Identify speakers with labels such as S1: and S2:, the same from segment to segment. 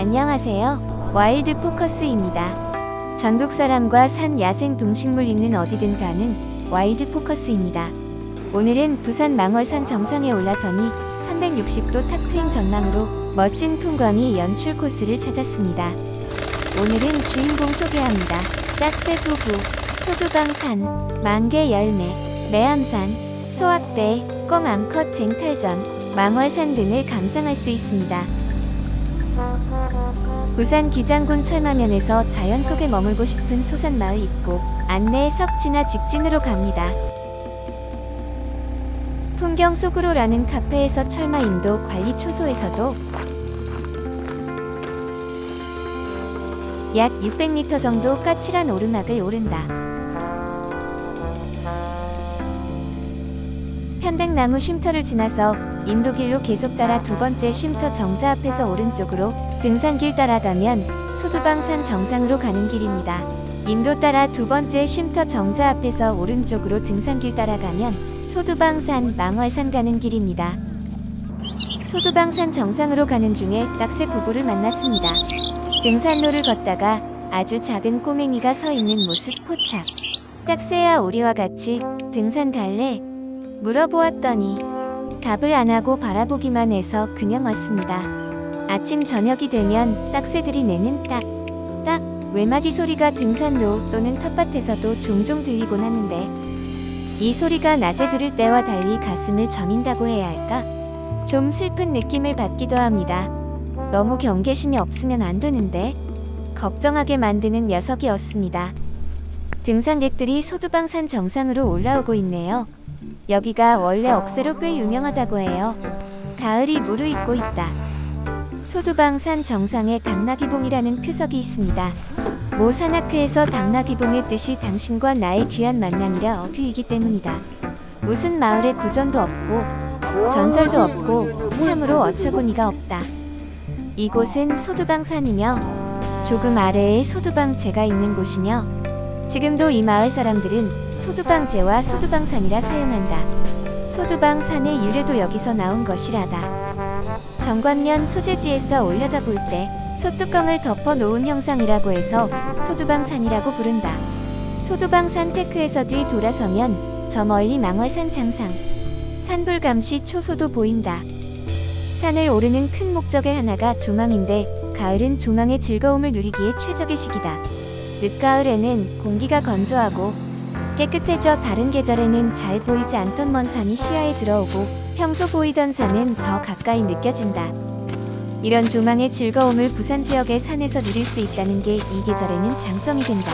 S1: 안녕하세요. 와일드 포커스입니다. 전국 사람과 산 야생 동식물 있는 어디든 가는 와일드 포커스입니다. 오늘은 부산 망월산 정상에 올라서니 360도 탁트인 전망으로 멋진 풍광이 연출 코스를 찾았습니다. 오늘은 주인공 소개합니다. 딱새 부부, 소두방산, 만개 열매, 매암산, 소악대, 껌 암컷 쟁탈전, 망월산 등을 감상할 수 있습니다. 부산 기장군 철마면에서 자연 속에 머물고 싶은 소산마을 입구 안내에 석 지나 직진으로 갑니다. 풍경 속으로라는 카페에서 철마인도 관리 초소에서도 약 600m 정도 까칠한 오르막을 오른다. 편백나무 쉼터를 지나서 인도길로 계속 따라 두 번째 쉼터 정자 앞에서 오른쪽으로 등산길 따라가면 소두방산 정상으로 가는 길입니다. 인도 따라 두 번째 쉼터 정자 앞에서 오른쪽으로 등산길 따라가면 소두방산 망월산 가는 길입니다. 소두방산 정상으로 가는 중에 딱새 부부를 만났습니다. 등산로를 걷다가 아주 작은 꼬맹이가 서 있는 모습 포착. 딱새야 우리와 같이 등산 갈래? 물어보았더니 답을 안 하고 바라보기만 해서 그냥 왔습니다. 아침 저녁이 되면 딱새들이 내는 딱 외마디 소리가 등산로 또는 텃밭에서도 종종 들리곤 하는데 이 소리가 낮에 들을 때와 달리 가슴을 저린다고 해야 할까? 좀 슬픈 느낌을 받기도 합니다. 너무 경계심이 없으면 안 되는데 걱정하게 만드는 녀석이었습니다. 등산객들이 소두방산 정상으로 올라오고 있네요. 여기가 원래 억새로 꽤 유명하다고 해요. 가을이 무르익고 있다. 소두방산 정상에 당나귀봉이라는 표석이 있습니다. 모 산악회에서 당나귀봉의 뜻이 당신과 나의 귀한 만남이라 어휘이기 때문이다. 무슨 마을에 구전도 없고 전설도 없고 참으로 어처구니가 없다. 이곳은 소두방산이며 조금 아래에 소두방제가 있는 곳이며 지금도 이 마을 사람들은 소두방제와 소두방산이라 사용한다. 소두방산의 유래도 여기서 나온 것이라다. 정관면 소재지에서 올려다볼 때 소뚜껑을 덮어 놓은 형상이라고 해서 소두방산이라고 부른다. 소두방산 테크에서 뒤 돌아서면 저 멀리 망월산 장상, 산불감시 초소도 보인다. 산을 오르는 큰 목적의 하나가 조망인데 가을은 조망의 즐거움을 누리기에 최적의 시기다. 늦가을에는 공기가 건조하고 깨끗해져 다른 계절에는 잘 보이지 않던 먼 산이 시야에 들어오고 평소 보이던 산은 더 가까이 느껴진다. 이런 조망의 즐거움을 부산 지역의 산에서 누릴 수 있다는 게 이 계절에는 장점이 된다.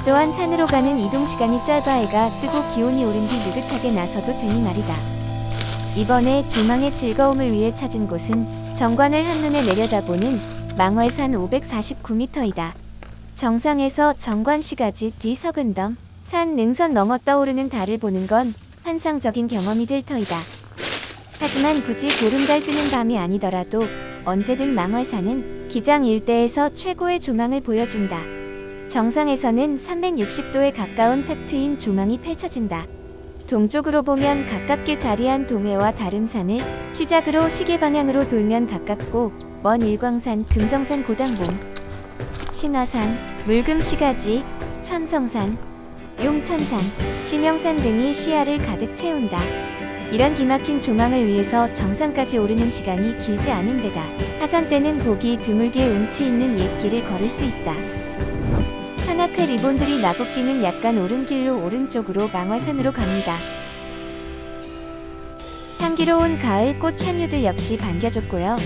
S1: 또한 산으로 가는 이동 시간이 짧아 해가 뜨고 기온이 오른 뒤 느긋하게 나서도 되니 말이다. 이번에 조망의 즐거움을 위해 찾은 곳은 정관을 한눈에 내려다보는 망월산 549m이다. 정상에서 정관시가지 뒤 서근덤 산 능선 넘어 떠오르는 달을 보는 건 환상적인 경험이 될 터이다. 하지만 굳이 보름달 뜨는 밤이 아니더라도 언제든 망월산은 기장 일대에서 최고의 조망을 보여준다. 정상에서는 360도에 가까운 탁 트인 조망이 펼쳐진다. 동쪽으로 보면 가깝게 자리한 동해와 다름산을 시작으로 시계 방향으로 돌면 가깝고 먼 일광산, 금정산, 고당봉, 신화산, 물금시가지, 천성산, 용천산, 심영산 등이 시야를 가득 채운다. 이런 기막힌 조망을 위해서 정상까지 오르는 시간이 길지 않은 데다 하산 때는 보기 드물게 운치 있는 옛길을 걸을 수 있다. 산악회 리본들이 나붓기는 약간 오른 길로 오른쪽으로 망월산으로 갑니다. 향기로운 가을꽃 향유들 역시 반겨줬고요.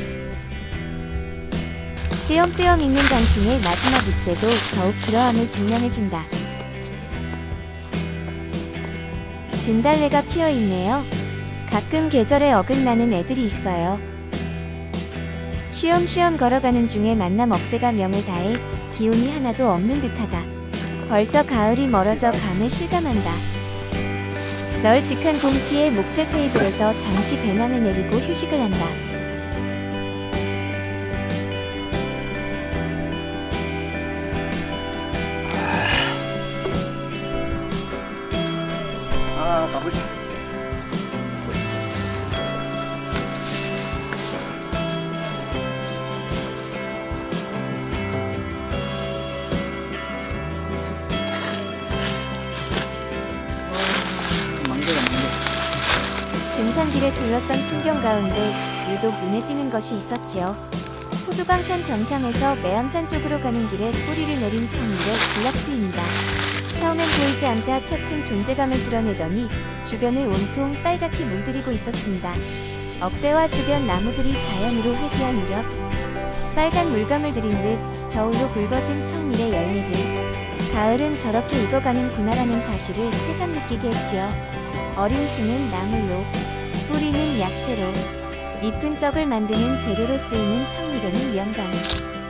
S1: 띄엄띄엄 익는 단풍의 마지막 잎새도 더욱 그러함을 증명해준다. 진달래가 피어있네요. 가끔 계절에 어긋나는 애들이 있어요. 쉬엄쉬엄 걸어가는 중에 만남 억새가 명을 다해 기운이 하나도 없는 듯하다. 벌써 가을이 멀어져 감을 실감한다. 널찍한 공티에 목재 테이블에서 잠시 배낭을 내리고 휴식을 한다.
S2: 가보자.
S1: 나무들에 둘러싼 풍경 가운데 유독 눈에 띄는 것이 있었지요. 소두방산 정상에서 매암산 쪽으로 가는 길에 뿌리를 내린 청밀의 군락지입니다. 처음엔 보이지 않다 차츰 존재감을 드러내더니 주변을 온통 빨갛게 물들이고 있었습니다. 억대와 주변 나무들이 자연으로 회귀할 무렵 빨간 물감을 들인 듯 저울로 붉어진 청밀의 열매들. 가을은 저렇게 익어가는구나라는 사실을 새삼 느끼게 했지요. 어린 수는 나물로, 뿌리는 약재로, 잎은 떡을 만드는 재료로 쓰이는 청밀에는 명가니,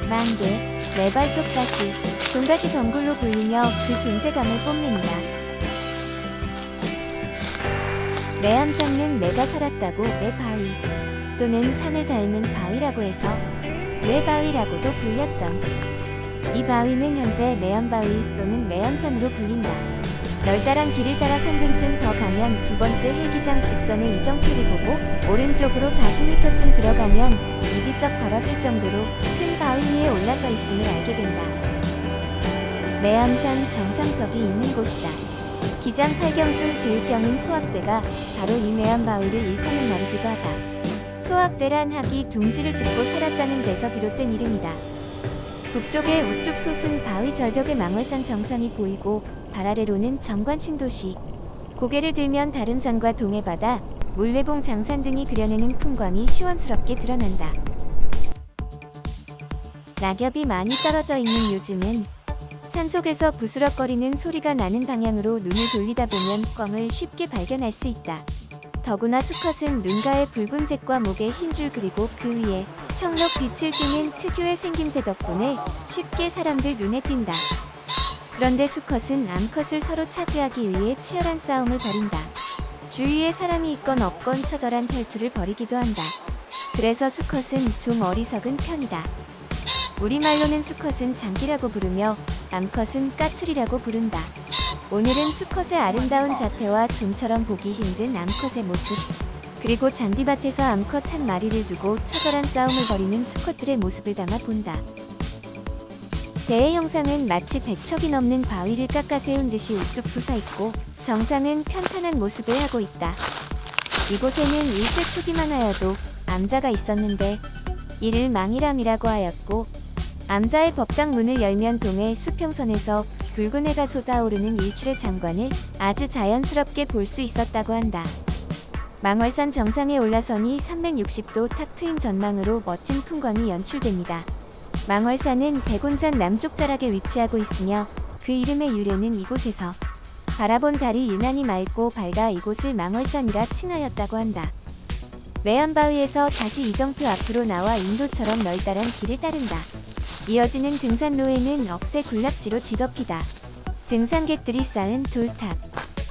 S1: 만개, 매발톱가시, 종가시 덩굴로 불리며 그 존재감을 뽐냅니다. 매암산은 매가 살았다고 매바위 또는 산을 닮은 바위라고 해서 매바위라고도 불렸던 이 바위는 현재 매암바위 또는 매암산으로 불린다. 널따란 길을 따라 3분쯤 더 가면 두 번째 헬기장 직전의 이정표를 보고 오른쪽으로 40m쯤 들어가면 입이 쩍 벌어질 정도로 큰 바위 위에 올라서 있음을 알게 된다. 매암산 정상석이 있는 곳이다. 기장 8경 중 제1경인 소학대가 바로 이 매암바위를 일컫는 말이기도 하다. 소학대란 학이 둥지를 짓고 살았다는 데서 비롯된 이름이다. 북쪽에 우뚝 솟은 바위 절벽의 망월산 정상이 보이고 발 아래로는 정관신도시, 고개를 들면 다름산과 동해바다, 물레봉 장산 등이 그려내는 풍광이 시원스럽게 드러난다. 낙엽이 많이 떨어져 있는 요즘은 산속에서 부스럭거리는 소리가 나는 방향으로 눈을 돌리다 보면 꿩을 쉽게 발견할 수 있다. 더구나 수컷은 눈가의 붉은색과 목에 흰줄 그리고 그 위에 청록 빛을 띠는 특유의 생김새 덕분에 쉽게 사람들 눈에 띈다. 그런데 수컷은 암컷을 서로 차지하기 위해 치열한 싸움을 벌인다. 주위에 사람이 있건 없건 처절한 혈투를 벌이기도 한다. 그래서 수컷은 좀 어리석은 편이다. 우리말로는 수컷은 장기라고 부르며 암컷은 까투리라고 부른다. 오늘은 수컷의 아름다운 자태와 좀처럼 보기 힘든 암컷의 모습, 그리고 잔디밭에서 암컷 한 마리를 두고 처절한 싸움을 벌이는 수컷들의 모습을 담아 본다. 대의 형상은 마치 100척이 넘는 바위를 깎아 세운 듯이 우뚝 솟아있고 정상은 편탄한 모습을 하고 있다. 이곳에는 일제 초기만 하여도 암자가 있었는데 이를 망이람이라고 하였고, 암자의 법당 문을 열면 동해 수평선에서 붉은 해가 솟아오르는 일출의 장관을 아주 자연스럽게 볼 수 있었다고 한다. 망월산 정상에 올라서니 360도 탁 트인 전망으로 멋진 풍광이 연출됩니다. 망월산은 백운산 남쪽 자락에 위치하고 있으며 그 이름의 유래는 이곳에서 바라본 달이 유난히 맑고 밝아 이곳을 망월산이라 칭하였다고 한다. 매암바위에서 다시 이정표 앞으로 나와 인도처럼 널따란 길을 따른다. 이어지는 등산로에는 억새 군락지로 뒤덮이다. 등산객들이 쌓은 돌탑.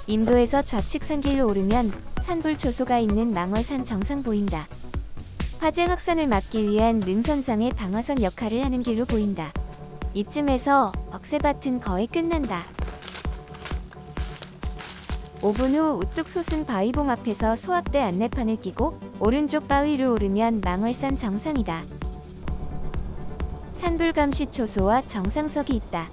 S1: 임도에서 좌측 산길로 오르면 산불초소가 있는 망월산 정상 보인다. 화재 확산을 막기 위한 능선상의 방화선 역할을 하는 길로 보인다. 이쯤에서 억새밭은 거의 끝난다. 5분 후 우뚝 솟은 바위봉 앞에서 소학대 안내판을 끼고 오른쪽 바위로 오르면 망월산 정상이다. 산불감시 초소와 정상석이 있다.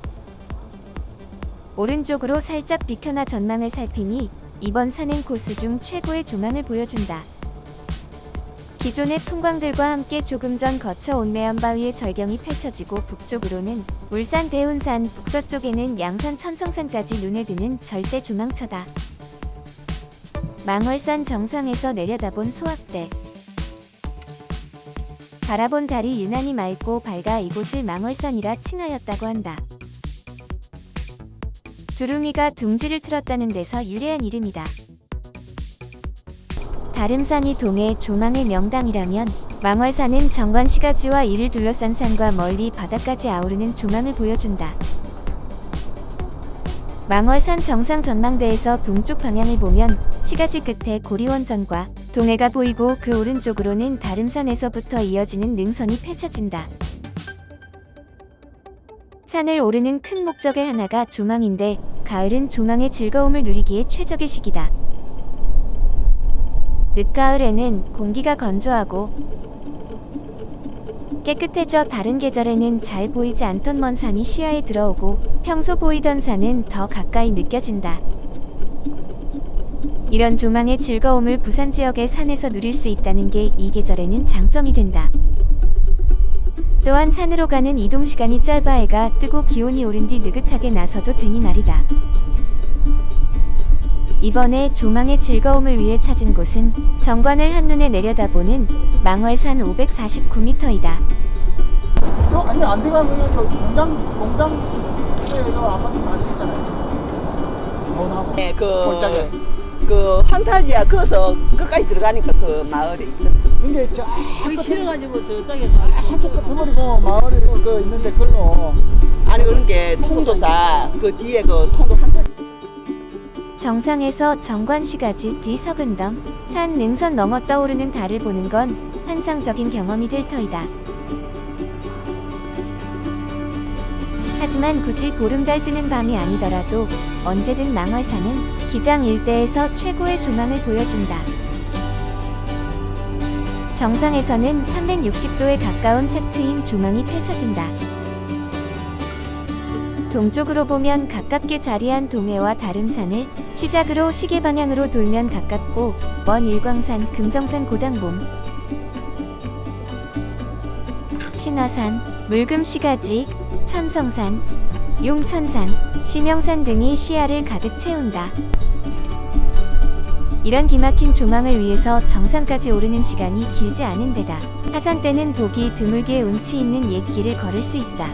S1: 오른쪽으로 살짝 비켜나 전망을 살피니 이번 산행 코스 중 최고의 조망을 보여준다. 기존의 풍광들과 함께 조금 전 거쳐온 매암바위의 절경이 펼쳐지고 북쪽으로는 울산 대운산, 북서쪽에는 양산 천성산까지 눈에 드는 절대 조망처다. 망월산 정상에서 내려다본 소학대. 바라본 달이 유난히 맑고 밝아 이곳을 망월산이라 칭하였다고 한다. 두루미가 둥지를 틀었다는 데서 유래한 이름이다. 다름산이 동해 조망의 명당이라면 망월산은 정관 시가지와 이를 둘러싼 산과 멀리 바다까지 아우르는 조망을 보여준다. 망월산 정상 전망대에서 동쪽 방향을 보면 시가지 끝에 고리원전과 동해가 보이고 그 오른쪽으로는 다름산에서부터 이어지는 능선이 펼쳐진다. 산을 오르는 큰 목적의 하나가 조망인데 가을은 조망의 즐거움을 누리기에 최적의 시기다. 늦가을에는 공기가 건조하고 깨끗해져 다른 계절에는 잘 보이지 않던 먼 산이 시야에 들어오고 평소 보이던 산은 더 가까이 느껴진다. 이런 조망의 즐거움을 부산 지역의 산에서 누릴 수 있다는 게 이 계절에는 장점이 된다. 또한 산으로 가는 이동 시간이 짧아 해가 뜨고 기온이 오른 뒤 느긋하게 나서도 되니 말이다. 이번에 조망의 즐거움을 위해 찾은 곳은 정관을 한눈에 내려다보는 망월산 549m이다.
S2: 아니 안 들어가면 공장에서 아파트 많으시잖아요.
S3: 네,
S2: 골짜기.
S3: 그 판타지아 거기서 끝까지 들어가니까 그 마을에 있어.
S2: 이게 저
S4: 거기 싫어가지고 저쪽에서
S2: 한쪽 끝머리고 마을이 그 있는데 그걸로
S3: 아니 그런 게 통도사 그 뒤에 그 통도 한타.
S1: 정상에서 정관시까지 뒤서근덤 산 능선 넘어 떠오르는 달을 보는 건 환상적인 경험이 될 터이다. 하지만 굳이 보름달 뜨는 밤이 아니더라도 언제든 망월산은 기장 일대에서 최고의 조망을 보여준다. 정상에서는 360도에 가까운 탁 트인 조망이 펼쳐진다. 동쪽으로 보면 가깝게 자리한 동해와 다름산을 시작으로 시계 방향으로 돌면 가깝고 먼 일광산, 금정산, 고당봉, 신화산, 물금시가지, 천성산, 용천산, 심영산 등이 시야를 가득 채운다. 이런 기막힌 조망을 위해서 정상까지 오르는 시간이 길지 않은 데다 하산 때는 보기 드물게 운치 있는 옛길을 걸을 수 있다.